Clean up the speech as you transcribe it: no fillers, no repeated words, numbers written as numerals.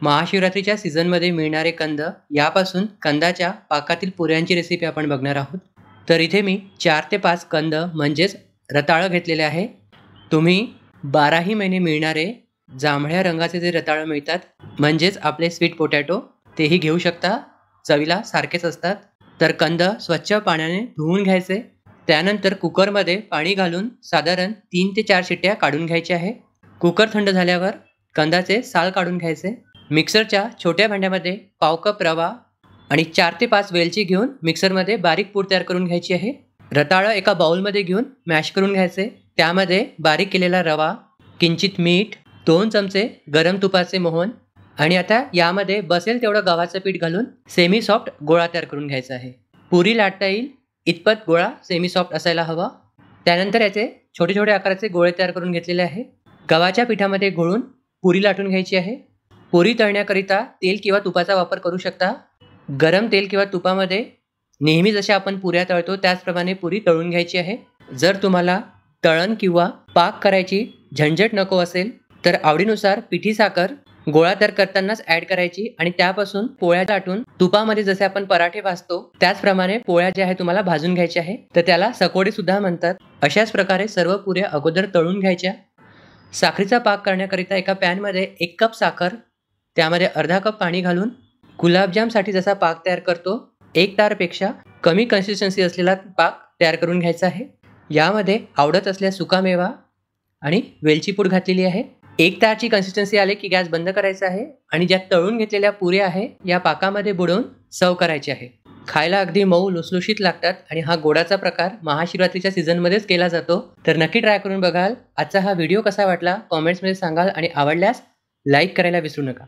महाशिवरात्रीच्या सीझनमध्ये मिळणारे कंद यापासून कंदाच्या पाकातील पुऱ्यांची रेसिपी आपण बघणार आहोत। तर इथे मी 4 ते 5 कंद म्हणजेच रताळं घेतलेले आहे। तुम्ही 12ही महिने मिळणारे जांभळ्या रंगाचे जे रताळं मिळतात म्हणजेच आपले स्वीट पोटॅटो तेही घेऊ शकता, चवीला सारखेच असतात। तर कंद स्वच्छ पाण्याने धुवून घ्यायचे, त्यानंतर कुकरमध्ये पाणी घालून साधारण 3 ते 4 शिट्ट्या काढून घ्यायच्या आहे। कुकर थंड झाल्यावर कंदाचे साल काढून घ्यायचे। मिक्सरच्या छोट्या भांड्यामध्ये पाव कप रवा आणि 4 ते 5 वेलची घेऊन मिक्सरमध्ये बारीक पूड तयार करून घ्यायची आहे। रताळं एका बाउलमध्ये घेऊन मॅश करून घ्यायचे, त्यामध्ये बारीक केलेला रवा, किंचित मीठ, 2 चमचे गरम तुपाचे मोहन आणि आता यामध्ये बसेल तेवढं गव्हाचं पीठ घालून सेमी सॉफ्ट गोळा तयार करून घ्यायचा आहे। पुरी लाटता येईल इतपत गोळा सेमी सॉफ्ट असायला हवा। त्यानंतर याचे छोटे छोटे आकाराचे गोळे तयार करून घेतलेले आहे। गव्हाच्या पिठामध्ये घोळून पुरी लाटून घ्यायची आहे। पुरी तळण्याकरिता तेल किंवा तुपाचा वापर करू शकता। गरम तेल किंवा तुपामध्ये नेहमी जसे आपण पुऱ्या तळतो त्याचप्रमाणे पुरी तळून घ्यायची आहे। जर तुम्हाला तळण किंवा पाक करायची झंझट नको असेल तर आवडीनुसार पिठी साखर गोळा तयार करतानाच ॲड करायची आणि त्यापासून पोळ्या लाटून तुपामध्ये जसे आपण पराठे भाजतो त्याचप्रमाणे पोळ्या ज्या आहे तुम्हाला भाजून घ्यायच्या आहे। तर त्याला सकोडी सुद्धा म्हणतात। अशाच प्रकारे सर्व पुऱ्या अगोदर तळून घ्यायच्या। साखरेचा पाक करण्याकरिता एका पॅनमध्ये 1 कप साखर, त्यामध्ये अर्धा कप पाणी घालून गुलाबजामसाठी जसा पाक तयार करतो 1 तारपेक्षा कमी कन्सिस्टन्सी असलेला पाक तयार करून घ्यायचा आहे। यामध्ये आवडत असल्यास सुकामेवा आणि वेलची पूड घातलेली आहे। 1 तारची कन्सिस्टन्सी आले की गॅस बंद करायचा आहे आणि ज्या तळून घेतलेल्या पुऱ्या आहे या पाकामध्ये बुडवून सर्व करायचे आहे। खायला अगदी मऊ लुसलुशीत लागतात आणि हा गोडाचा प्रकार महाशिवरात्रीच्या सीझनमध्येच केला जातो। तर नक्की ट्राय करून बघाल। आजचा हा व्हिडिओ कसा वाटला कमेंट्समध्ये सांगाल आणि आवडल्यास लाईक करायला विसरू नका।